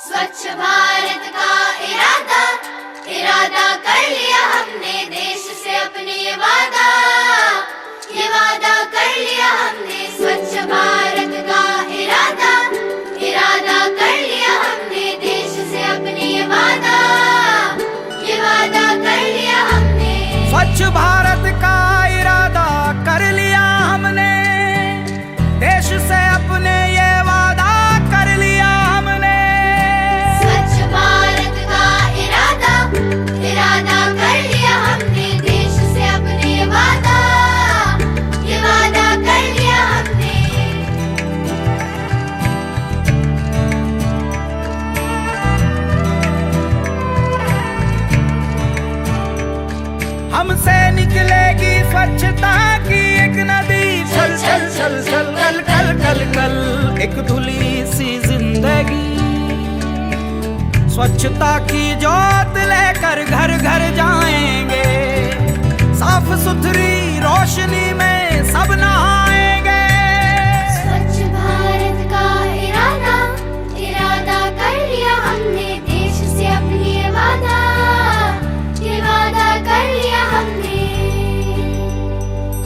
स्वच्छ भारत का इरादा इरादा कर लिया हमने, देश से अपने ये वादा कर लिया हमने। स्वच्छ भारत का इरादा इरादा कर लिया हमने, देश से अपने ये वादा कर लिया हमने। स्वच्छ भारत का इरादा कर लिया हमने, देश से अपने ये वादा कर लिया हमने। स्वच्छ भारत का इरादा इरादा कर लिया हमने, देश से अपने ये वादा कर लिया हमने। हमसे निकलेगी स्वच्छता की एक नदी, छल छल छल छल कल कल कल कल एक धुली सी जिंदगी। स्वच्छता की जोत लेकर घर घर जाएंगे, साफ सुथरी रोशनी में सब नहाएंगे। स्वच्छ भारत का इरादा इरादा कर लिया हमने, देश से अपनी ये वादा कर लिया हमने।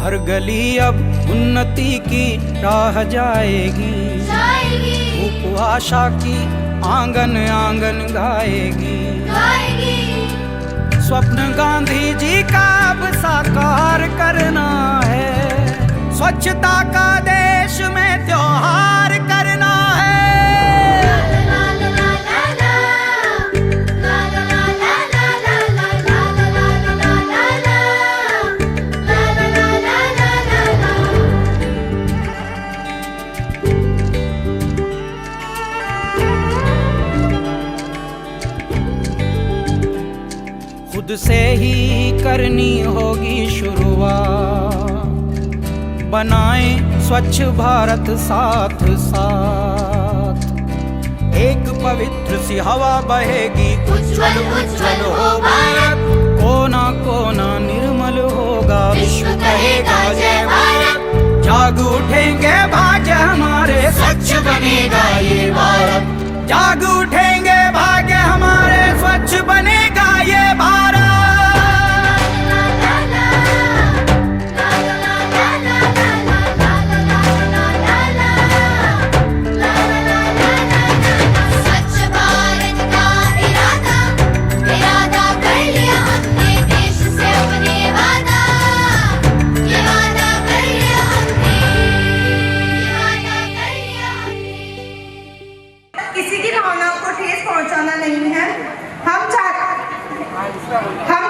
हर गली अब उन्नति की राह जाएगी, धूप आशा की आंगन आंगन गाएगी। स्वप्न गांधी जी का अब साकार करना है, स्वच्छता का देश में त्योहार करना है। खुद से ही करनी होगी शुरुआत, बनाएं स्वच्छ भारत साथ साथ। एक पवित्र सी हवा बहेगी, उज्जवल उज्जवल हो भारत। कोना कोना निर्मल होगा, विश्व कहेगा जय भारत। जाग उठेंगे भाग्य हमारे, स्वच्छ बनेगा ये भारत। जाग उठेंगे भाग्य हमारे, स्वच्छ बनेगा ये भारत। किसी की भावनाओं को ठेस पहुंचाना नहीं है। हम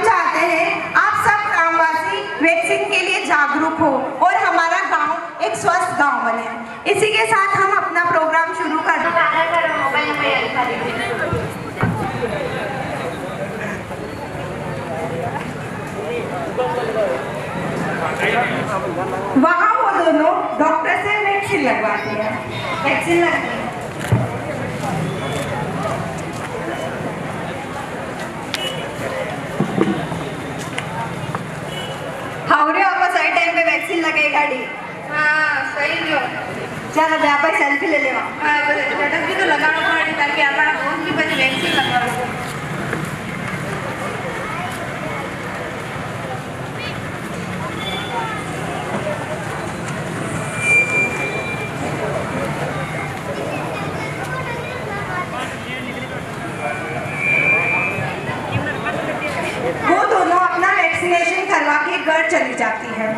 चाहते हैं आप सब ग्रामवासी वैक्सीन के लिए जागरूक हो और हमारा गांव एक स्वस्थ गांव बने। इसी के साथ हम अपना प्रोग्राम शुरू करते हैं। वहाँ वो दोनों डॉक्टर से वैक्सीन लगवाती है। वैक्सीन लगती है। हावरे आपका सही टाइम पे वैक्सीन लगे गाड़ी। हाँ सही जो। चलो यहाँ पर सेल्फी ले लेवा। हाँ लटक भी तो लगाना पड़े ताकि हमारा फोन की बनी वैक्सीन लगवा सको। वो दोनों अपना वैक्सीनेशन करवा के घर चली जाती है।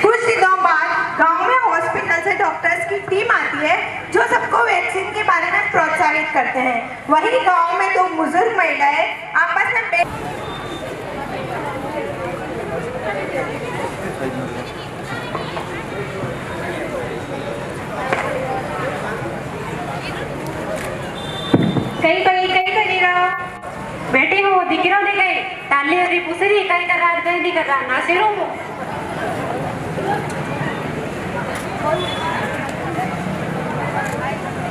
कुछ दिनों बाद गांव में हॉस्पिटल से डॉक्टर्स की टीम आती है जो सबको वैक्सीन के बारे में प्रोत्साहित करते हैं। वही गांव में दो बुजुर्ग महिलाएं आपस में बेटी हो दिखरो दे गई ताली हरी पुसरी कई कर रहा दे दी कर रहा ना सिरो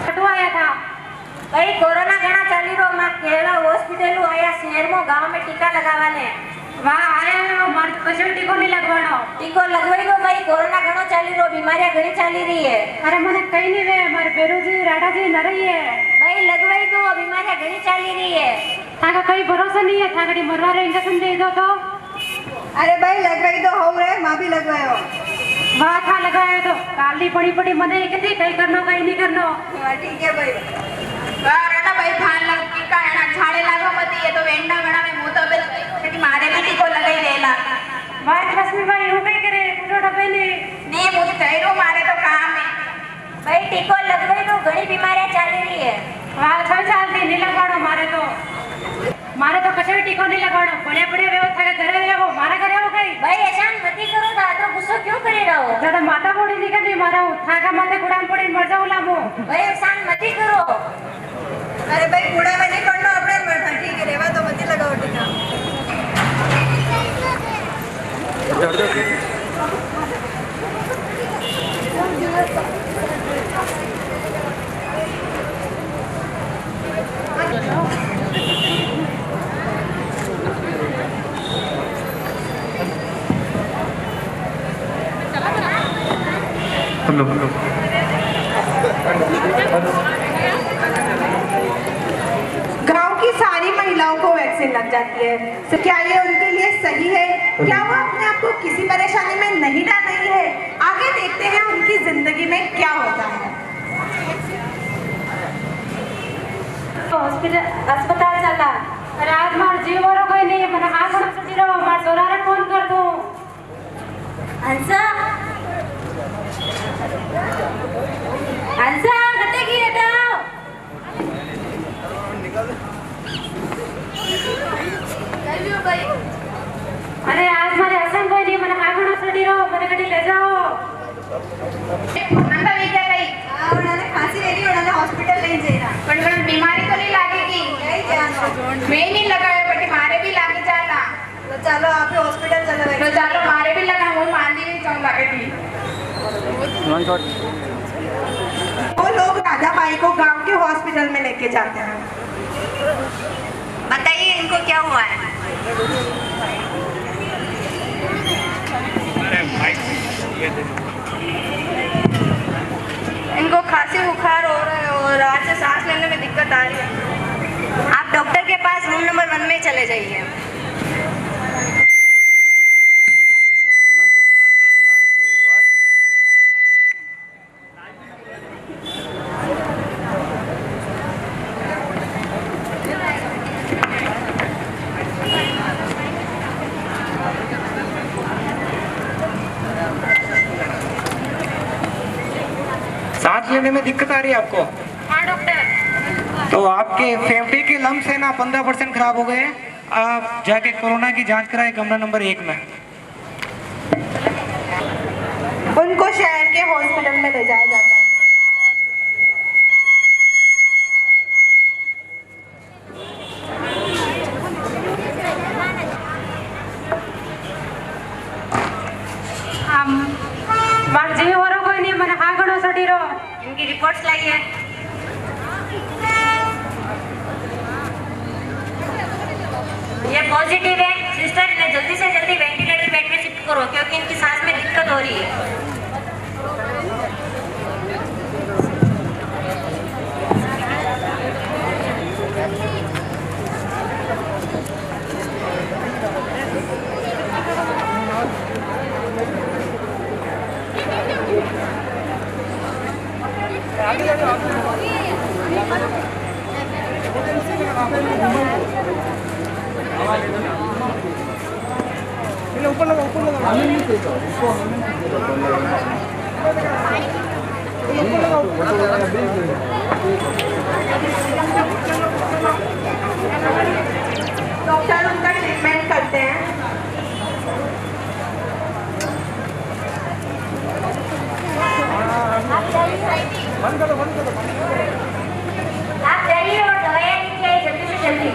कटो आया था भाई कोरोना घना चाली रो मैं केला हॉस्पिटल आया शहर में गांव में टीका लगावाने वहां आया है मर्द कशो टीको नहीं लगवानो टीको लगवाई गो भाई कोरोना घनो चाली रो बीमारियां घणी चाली रही है। अरे मने कई नहीं रे मारे बेरोजी राडा जी न रही है भाई लगवाई दो बीमारी घनी चाली रही है। थाका कोई भरोसा नहीं है, थाकड़ी मरवा रे इंजेक्शन दे दो तो। अरे भाई लगवाई तो हो रे, मां भी लगवायो। वाह था लगाया तो काली पड़ी पड़ी मने कहती कहीं करनो कहीं नहीं करनो। ठीक है भाई। ना भाई थान लग की का है ना छाड़े लागो मत, ये तो वेंडा गणा में मुंह तो बे कि मारे भी टीको लगाई देला। भाई लक्ष्मी भाई ऊ कई करे पूरा डबे ने नी मुझे चाहिए मारे तो काम है भाई टीको लगवाई तो घणी बीमारियां चाली रही है। वाह 6 साल थी नहीं लगाड़ो मारे तो कशे टीको नहीं लगाड़ो बड़े बड़े व्यवस्था के घरे रहो मारा करे हो गई। भाई ऐसा मत करो ता तो गुस्सा क्यों करे रहो। ज्यादा माता बोड़ी नहीं करनी मारा थाका माथे गुड़ाम पड़ी मर जाऊ लामो। भाई ऐसा मत करो। अरे भाई कूड़ा में नहीं करना अपने मरता, ठीक है रेवा तो मत लगाओ टीका। गांव की सारी महिलाओं को वैक्सीन लग जाती है, तो क्या ये उनके लिए सही है? क्या वो अपने आप को किसी परेशानी में नहीं डाल रही है? आगे देखते हैं उनकी जिंदगी में क्या होता है। अस्पताल चला रात मार जीव और कोई नहीं है, मैंने हाथ में सुधी रहो मार सोरारे फोन कर दूं। अंसा अंसा कते की हटाओ। भाई अरे आज मारे हसन कोई नहीं, मैंने हाथ में सुधी रहो मैंने कटी ले जाओ। अंदर भी क्या गई उन्होंने खांसी ले ली, उन्होंने हॉस्पिटल नहीं जाना। पण बीमारी तो नहीं लागेगी नहीं जाना। मैं नहीं लगाया बट मारे भी लागी जाला। तो चलो आप हॉस्पिटल चलो। तो चलो मारे भी लगा वो मांदी नहीं चाहूं लगेगी। वो लोग राधा बाई को गांव के हॉस्पिटल में लेके जाते हैं। बताइए इनको क्या हुआ है? इनको खांसी बुखार हो रहा है और रात से सांस लेने में दिक्कत आ रही है। आप डॉक्टर के पास रूम नंबर 1 में चले जाइए। सांस लेने में दिक्कत आ रही है आपको? हाँ डॉक्टर। तो आपके फेफड़े के लम्स है ना 15% खराब हो गए हैं। आप जाके कोरोना की जांच कराएं कमरा नंबर 1 में। उनको शहर के हॉस्पिटल में ले जाया जाता है। मार जीव और कोई नहीं, मैंने हाथ घड़ो सुधी रहो। इनकी रिपोर्ट्स लाइए। ये पॉजिटिव है सिस्टर, इन्हें जल्दी से जल्दी वेंटिलेटर बेड में शिफ्ट करो क्योंकि इनकी सांस में दिक्कत हो रही है। डॉक्टर उनका ट्रीटमेंट करते हैं। आप जाइए और दवाइयाँ लेके आइए जल्दी से जल्दी।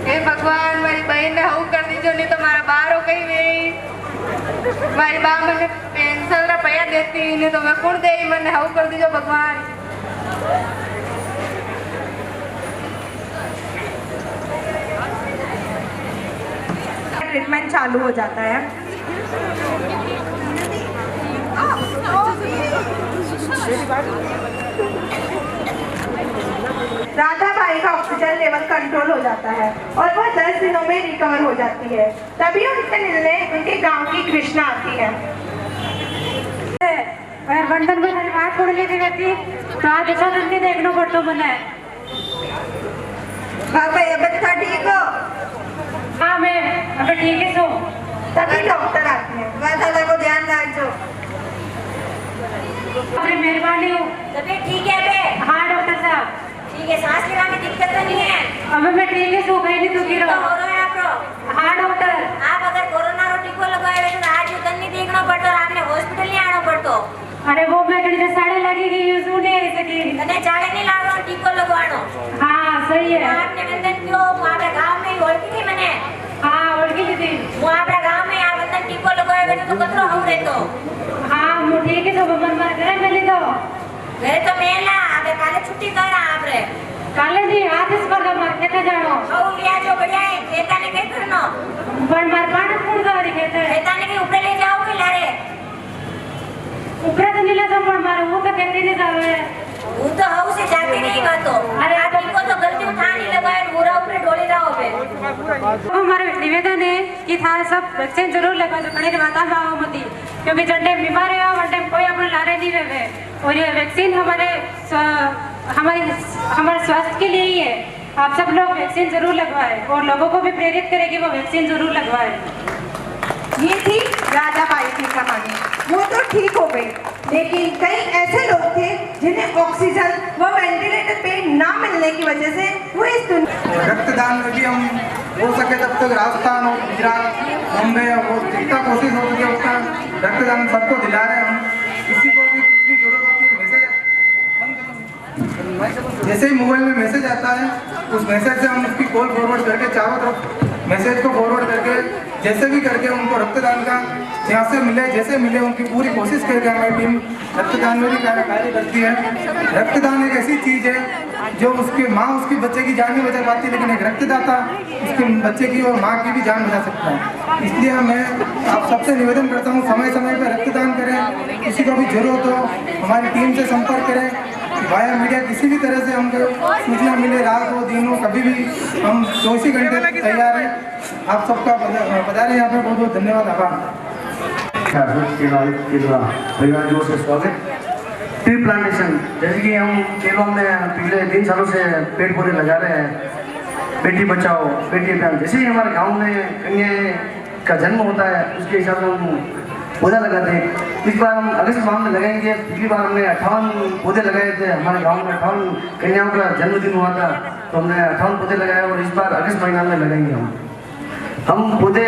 हे भगवान मारी बहन ने हूँ कर दीजो नहीं तो मारा बार हो गई नहीं। मारी बा मैंने पेंसिल रा पैया दे देती इन्हें तो मैं कुण दे मैंने हाउ कर दीजो भगवान। ट्रीटमेंट चालू हो जाता है। राधाबाई का ऑक्सीजन लेवल कंट्रोल हो जाता है और वह 10 दिनों में रिकवर हो जाती है। तभी उनसे मिलने उनके गांव की कृष्णा आती है। और बंधन में सारी बात छोड़ लेती रहती तो आज ऐसा धंधे देखना पड़ता मैंने। बाबा ये बच्चा ठीक हो? हाँ मैं अबे ठीक है। सो तभी डॉक्टर आती है। वह दादा को ध्यान रखो। अरे मेहरबानी हो। तबीयत ठीक है बे? हाँ डॉक्टर साहब ठीक है, सांस लेने में दिक्कत तो नहीं है? अबे मैं ठीक है। सो कहीं नहीं दुखी तो रहो। हो रहा है आपको? हाँ डॉक्टर। आप अगर कोरोना रो टीको लगवाए हुए तो आज युद्ध नहीं देखना पड़ता और आपने हॉस्पिटल नहीं आना पड़तो। अरे वो मैं कहीं से साड़े लगी गई यूं सुने ऐसे की तने चाड़े नहीं लागो टीको लगवानो। हाँ सही है। आपने वंदन क्यों आपरे गांव में ओळखी थी मने? हाँ ओळखी थी। वो आपरे गांव में आ वंदन टीको लगवाए हुए तो कतरो हो रे तो? हाँ मु ठीक है। सब मन मार करे मिली तो घरे तो मेला आबे काले छुट्टी करा आपरे काले जी आज इस पर मार खेते जानो हो लिया जो बढ़िया है खेता ने के करनो पर मार पान फूल गाड़ी खेते खेता ने के ऊपर ले जाओ के लारे ऊपर तो नीला तो पर मार वो तो कहते नहीं जावे वो तो हाउ से जाते नहीं गा तो। अरे आप इनको तो गलती उठा नहीं लगाए पूरा ऊपर डोली जाओ पे। वो हमारा निवेदन है कि था सब वैक्सीन जरूर लगवा दो कड़े माता बाबा मती क्योंकि जब बीमार है वन टाइम कोई अपन लारे नहीं रहे और ये वैक्सीन हमारे स्वास्थ्य के लिए ही है। आप सब लोग वैक्सीन जरूर लगवाएं और लोगों को भी प्रेरित करें कि वो वैक्सीन जरूर लगवाएं। ये थी राधाबाई की कहानी। वो तो ठीक हो गई, लेकिन कई ऐसे लोग थे जिन्हें ऑक्सीजन व वेंटिलेटर पे ना मिलने की वजह से वो इस दुनिया। रक्तदान में भी हम हो सके तब तक राजस्थान और गुजरात बॉम्बे और जितना कोशिश हो सके उतना रक्तदान सबको दिला रहे हैं। हम किसी को भी कुछ भी जरूरत होती है मैसेज जैसे ही मोबाइल में मैसेज आता है उस मैसेज से हम उसकी कॉल फॉरवर्ड करके चारों तरफ मैसेज को फॉरवर्ड करके जैसे भी करके उनको रक्तदान का जहाँ से मिले जैसे मिले उनकी पूरी कोशिश करके हमारी टीम रक्तदान में भी कार्य करती है। रक्तदान एक ऐसी चीज़ है जो उसके माँ उसकी बच्चे की जान नहीं बचा पाती, लेकिन एक रक्तदाता उसके बच्चे की और माँ की भी जान बचा सकता है। इसलिए मैं आप सबसे निवेदन करता हूँ समय समय पर रक्तदान करें। किसी को भी जरूरत हो हमारी टीम से संपर्क करें। वाया मीडिया किसी भी तरह से हमको सूचना मिले रात हो दिन हो कभी भी हम 24 घंटे तैयार हैं। आप सबका पधारे यहाँ पे बहुत बहुत धन्यवाद आभार। परिवार जोर से स्वागत। ट्री प्लांटेशन जैसे कि हम केलों में पिछले 3 सालों से पेड़ पौधे लगा रहे हैं। बेटी बचाओ बेटी अभियान जैसे ही हमारे गांव में कन्या का जन्म होता है उसके हिसाब से हम पौधा लगाते हैं। इस बार हम अगस्त माह में लगाएंगे। पिछली बार हमने 58 पौधे लगाए थे। हमारे गांव में 58 कन्याओं का जन्मदिन हुआ था तो हमने 58 पौधे लगाए और इस बार अगस्त महीना में लगाएंगे। हम पौधे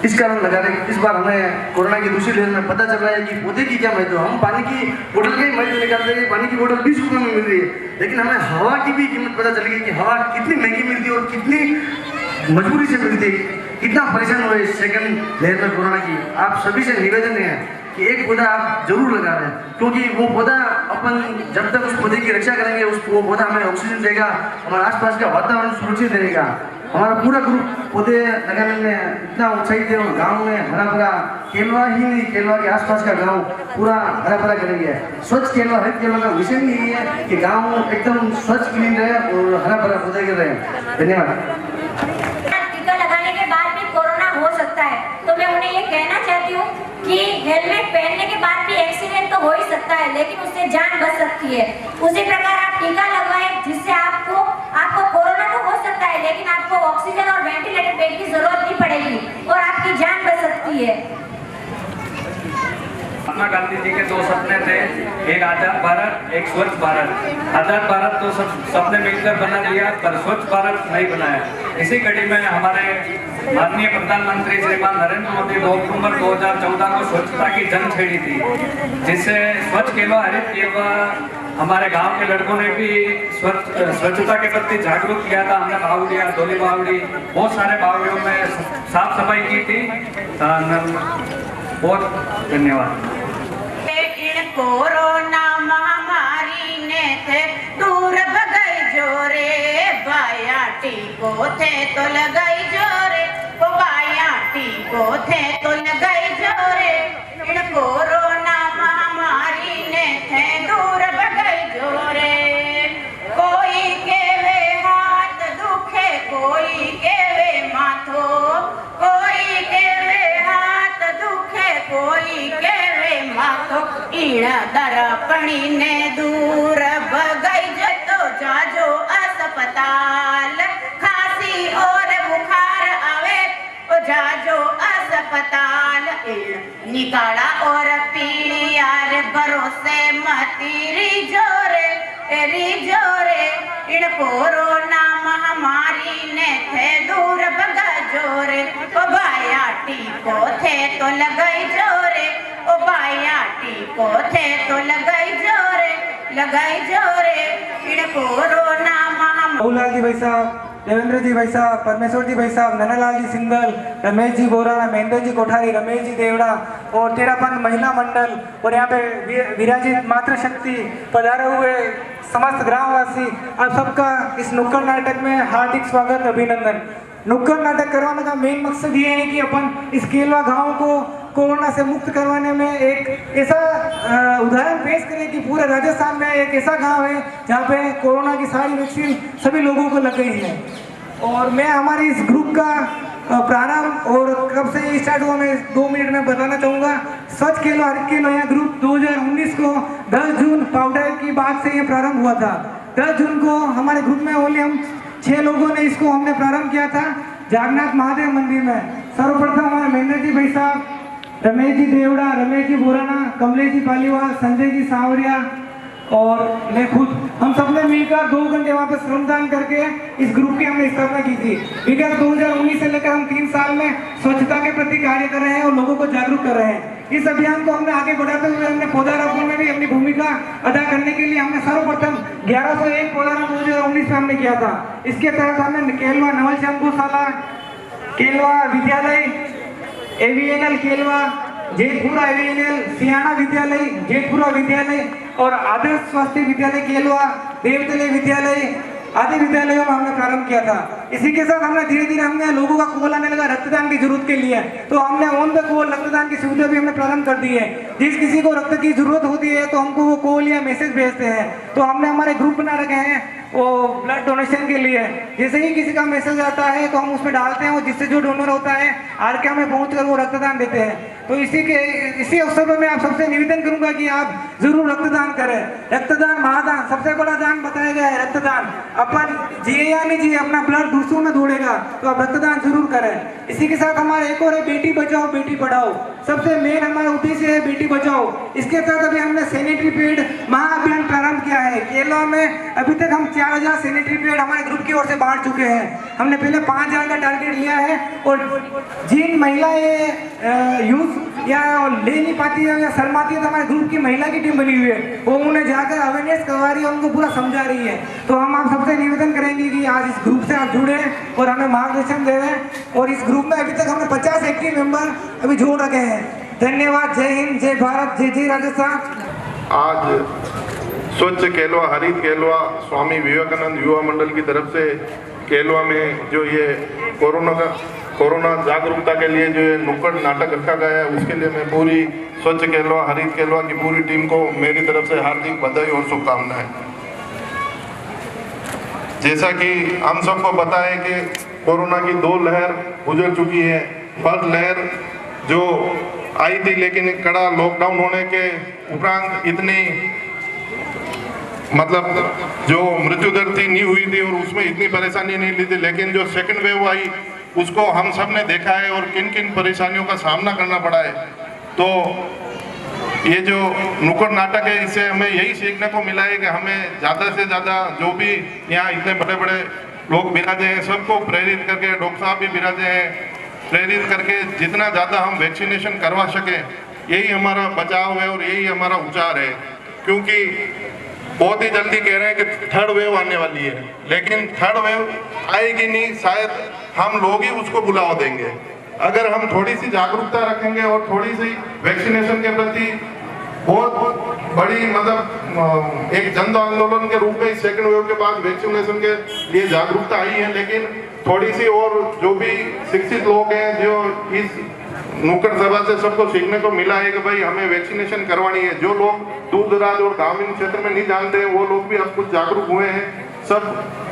इस कारण लगा रहे हैं इस बार हमें कोरोना की दूसरी लहर में पता चल रहा है कि पौधे की क्या महत्व। हम पानी की बोतल के महत्व निकालते हैं। पानी की बोतल 20 रुपये में मिल रही है, लेकिन हमें हवा की भी कीमत पता चल गई कि हवा कितनी महंगी मिलती है और कितनी मजबूरी से मिलती है। कितना परेशान हुए इस सेकंड लहर में कोरोना की। आप सभी से निवेदन है कि एक पौधा आप जरूर लगा रहे हैं, क्योंकि वो पौधा अपन जब तक उस पौधे की रक्षा करेंगे वो पौधा हमें ऑक्सीजन देगा, हमारे आसपास का वातावरण सुरक्षित रहेगा। हमारा पूरा ग्रुप पौधे लगाने में इतना उत्साहित है और गांव में हरा भरा केलवा ही नहीं केलवा के आसपास का गांव पूरा हरा भरा करेंगे। स्वच्छ केलवा हरित केलवा का विषय यही है कि गांव एकदम स्वच्छ क्लीन रहे और हरा भरा पौधे के रहे। धन्यवाद। टीका लगाने के बाद भी कोरोना हो सकता है तो मैं उन्हें ये कहना चाहती हूँ कि हेलमेट पहनने के बाद भी एक्सीडेंट तो हो ही सकता है, लेकिन उससे जान बच सकती है। उसी प्रकार आप टीका लगवाएं जिससे आपको कोरोना तो हो सकता है लेकिन आपको ऑक्सीजन और वेंटिलेटर बेड की जरूरत नहीं पड़ेगी और आपकी जान बच सकती है। महात्मा गांधी जी के 2 सपने थे, एक आजाद भारत एक स्वच्छ भारत। आजाद भारत तो सबने मिलकर बना दिया पर स्वच्छ भारत नहीं बनाया। इसी कड़ी में हमारे माननीय प्रधानमंत्री श्रीमान नरेंद्र मोदी 2 अक्टूबर 2014 को स्वच्छता की जंग छेड़ी थी, जिससे स्वच्छ केलवा हरित केलवा हमारे गांव के लड़कों ने भी स्वच्छता के प्रति जागरूक किया था। हमने बावड़िया धोली बावड़ी बहुत सारे बावड़ियों में साफ सफाई की थी। बहुत धन्यवाद। कोरोना महामारी ने थे दूर भगई जोरे बाया टीको थे तो लगई जोरे ओ बाया टीको थे तो लगई जोरे इन कोरोना महामारी ने थे दूर भगई जोरे कोई केवे हाथ दुखे कोई केवे माथो कोई केवे हाथ दुखे कोई केवे माथो ईण दरपणी ने दूर भगई जतो जाजो अस्पताल खांसी और बुखार आवे ओ जाजो अस्पताल ईण निकाला और पीड़ियार भरोसे मती रिजोरे इन कोरोना महामारी ने थे दूर भगा जोरे ओ बाया टीको थे तो लगई जोरे ओ बाया टीको थे तो लगई जोरे इन कोरोना महामारी बाबूलाल जी भाई साहब, देवेंद्र जी भाई साहब, परमेश्वर जी भाई साहब, नन्नालाल जी सिंगल, रमेश जी बोराना, महेंद्र जी कोठारी, रमेश जी देवड़ा और तेरापंथ महिला मंडल और यहाँ पे विराजित मातृशक्ति पधारे हुए समस्त ग्रामवासी, आप सबका इस नुक्कड़ नाटक में हार्दिक स्वागत, अभिनंदन। नुक्कड़ नाटक करवाने का मेन मकसद ये है कि अपन इस केलवा गांव को कोरोना से मुक्त करवाने में एक ऐसा उदाहरण पेश करें कि पूरे राजस्थान में एक ऐसा गांव है जहां पे कोरोना की सारी वैक्सीन सभी लोगों को लग गई है। और मैं हमारे इस ग्रुप का प्रारंभ और कब से स्टार्ट हुआ मैं 2 मिनट में बताना चाहूँगा। स्वच्छ खेलो हरित खेलो यह ग्रुप 2019 को 10 जून पाउडर की बात से ये प्रारंभ हुआ था। 10 जून को हमारे ग्रुप में ओनली हम 6 लोगों ने इसको हमने प्रारंभ किया था जागन्नाथ महादेव मंदिर में। सर्वप्रथम हमारे महेंद्र जी भाई साहब, रमेश जी देवड़ा, रमेश जी बोराना, कमलेश जी पालीवाल, संजय जी सांवरिया और मैं खुद, हम सब ने मिलकर 2 घंटे वहाँ पे श्रमदान करके इस ग्रुप की हमने स्थापना की थी। विगत 2019 से लेकर हम 3 साल में स्वच्छता के प्रति कार्य कर रहे हैं और लोगों को जागरूक कर रहे हैं। इस अभियान को हमने आगे बढ़ाते हुए हमने पौधारोपण में भी अपनी भूमिका अदा करने के लिए हमने सर्वप्रथम 1101 पौधारोपण 2019 में हमने किया था। इसके तहत हमने केलवा नवल श्याम गौशाला, केलवा विद्यालय, AVNL केलवा, जेतपुरा AVNL, सियाना विद्यालय, जेतपुरा विद्यालय और आदर्श स्वास्थ्य विद्यालय केलवा, देवतले विद्यालय आदि विद्यालयों में हमने प्रारंभ किया था। इसी के साथ हमने धीरे धीरे हमने लोगों का कॉल आने लगा रक्तदान की जरूरत के लिए, तो हमने ऑन द कॉल रक्तदान की सुविधा भी हमने प्रारंभ कर दी है। जिस किसी को रक्त की जरूरत होती है तो हमको वो कॉल या मैसेज भेजते हैं, तो हमने हमारे ग्रुप बना रखे हैं वो ब्लड डोनेशन के लिए। जैसे ही किसी का मैसेज आता है तो हम उसमें डालते हैं, वो जिससे जो डोनर होता है आरके में पहुंचकर वो रक्तदान देते हैं। तो इसी अवसर पर मैं आप सबसे निवेदन करूंगा कि आप जरूर रक्तदान करें। रक्तदान महादान, सबसे बड़ा दान बताया गया है रक्तदान। अपन जिए या नहीं जिए, अपना ब्लड दूसरों में दौड़ेगा, तो आप रक्तदान जरूर करें। इसी के साथ हमारा एक और है बेटी बचाओ बेटी पढ़ाओ। सबसे मेन हमारा उद्देश्य है बेटी बचाओ। इसके तहत अभी हमने सैनिटरी पैड महाअभियान प्रारंभ किया है। केरला में अभी तक हम 4000 सैनिटरी पैड हमारे ग्रुप की ओर से बांट चुके हैं। हमने पहले 5000 का टारगेट लिया है और जिन महिलाएं यूज या ले नहीं पाती है या शर्माती है तो हमारे ग्रुप की महिला की टीम बनी हुई है, वो उन्हें जाकर अवेयरनेस करवा रही है, उनको पूरा समझा रही है। तो हम आप सबसे निवेदन करेंगे कि आज इस ग्रुप से आप जुड़े और हमें मार्गदर्शन दे रहे हैं। और इस ग्रुप में अभी तक हमने 50 एक्टिव मेंबर अभी जोड़ रखे हैं। धन्यवाद। जय हिंद, जय भारत, जय जय राजस्थान। आज स्वच्छ केलवा हरित केलवा स्वामी विवेकानंद युवा मंडल की तरफ से केलवा में जो ये कोरोना जागरूकता के लिए जो ये नुक्कड़ नाटक रखा गया है, उसके लिए मैं पूरी स्वच्छ केलवा हरित केलवा की पूरी टीम को मेरी तरफ से हार्दिक बधाई और शुभकामनाएं। जैसा कि हम सबको पता है कि कोरोना की 2 लहर गुजर चुकी है। फर्स्ट लहर जो आई थी, लेकिन कड़ा लॉकडाउन होने के उपरांत इतनी जो मृत्यु दर थी नहीं हुई थी और उसमें इतनी परेशानी नहीं ली थी। लेकिन जो सेकंड वेव आई उसको हम सब ने देखा है और किन किन परेशानियों का सामना करना पड़ा है। तो ये जो नुक्कड़ नाटक है, इससे हमें यही सीखने को मिला है कि हमें ज़्यादा से ज़्यादा जो भी यहाँ इतने बड़े बड़े लोग विराजे हैं सबको प्रेरित करके, डॉक्टर साहब भी विराजे हैं, प्रेरित करके जितना ज़्यादा हम वैक्सीनेशन करवा सकें, यही हमारा बचाव है और यही हमारा उपचार है। क्योंकि बहुत ही जल्दी कह रहे हैं कि 3rd वेव आने वाली है, लेकिन 3rd वेव आएगी नहीं, शायद हम लोग ही उसको बुलावा देंगे। अगर हम थोड़ी सी जागरूकता रखेंगे और थोड़ी सी वैक्सीनेशन के प्रति बहुत बड़ी मतलब एक जन आंदोलन के रूप में सेकंड वेव के बाद वैक्सीनेशन के लिए जागरूकता आई है, लेकिन थोड़ी सी और जो भी शिक्षित लोग हैं, जो इस नुक्कड़ सभा से सबको सीखने को मिला है कि भाई हमें वैक्सीनेशन करवानी है। जो लोग दूर दराज और ग्रामीण क्षेत्र में नहीं जानते हैं, वो लोग भी अब कुछ जागरूक हुए हैं, सब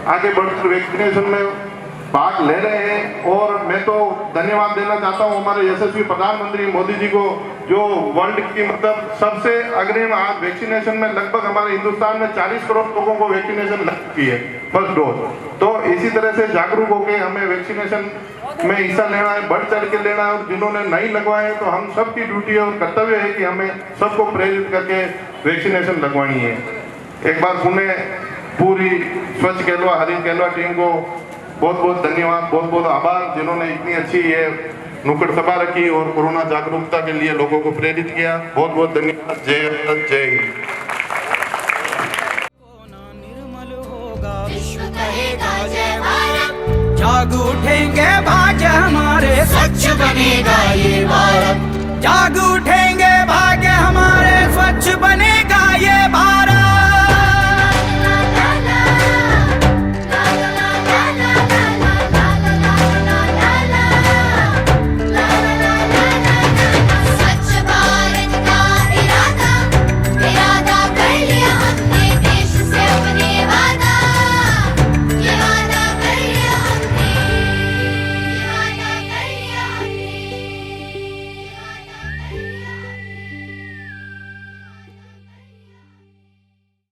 आगे बढ़कर वैक्सीनेशन में भाग ले रहे हैं। और मैं तो धन्यवाद देना चाहता हूं हमारे यशस्वी प्रधानमंत्री मोदी जी को, जो वर्ल्ड की मतलब सबसे अग्रिम आज वैक्सीनेशन में लगभग हमारे हिंदुस्तान में 40 करोड़ लोगों को वैक्सीनेशन लग चुकी है फर्स्ट डोज। तो इसी तरह से जागरूक होकर हमें वैक्सीनेशन में हिस्सा लेना है, बढ़ चढ़ के लेना है। और जिन्होंने नहीं लगवाए तो हम सबकी ड्यूटी और कर्तव्य है कि हमें सबको प्रेरित करके वैक्सीनेशन लगवानी है। एक बार पुणे पूरी स्वच्छ केलवा हरित केलवा टीम को बहुत बहुत धन्यवाद, बहुत बहुत आभार, जिन्होंने इतनी अच्छी ये नुक्कड़ सभा रखी और कोरोना जागरूकता के लिए लोगों को प्रेरित किया। बहुत बहुत धन्यवाद। जय भारत, जय हिंद। विश्व कहेगा जय भारत, जाग उठेंगे बाज हमारे, स्वच्छ बनेगा ये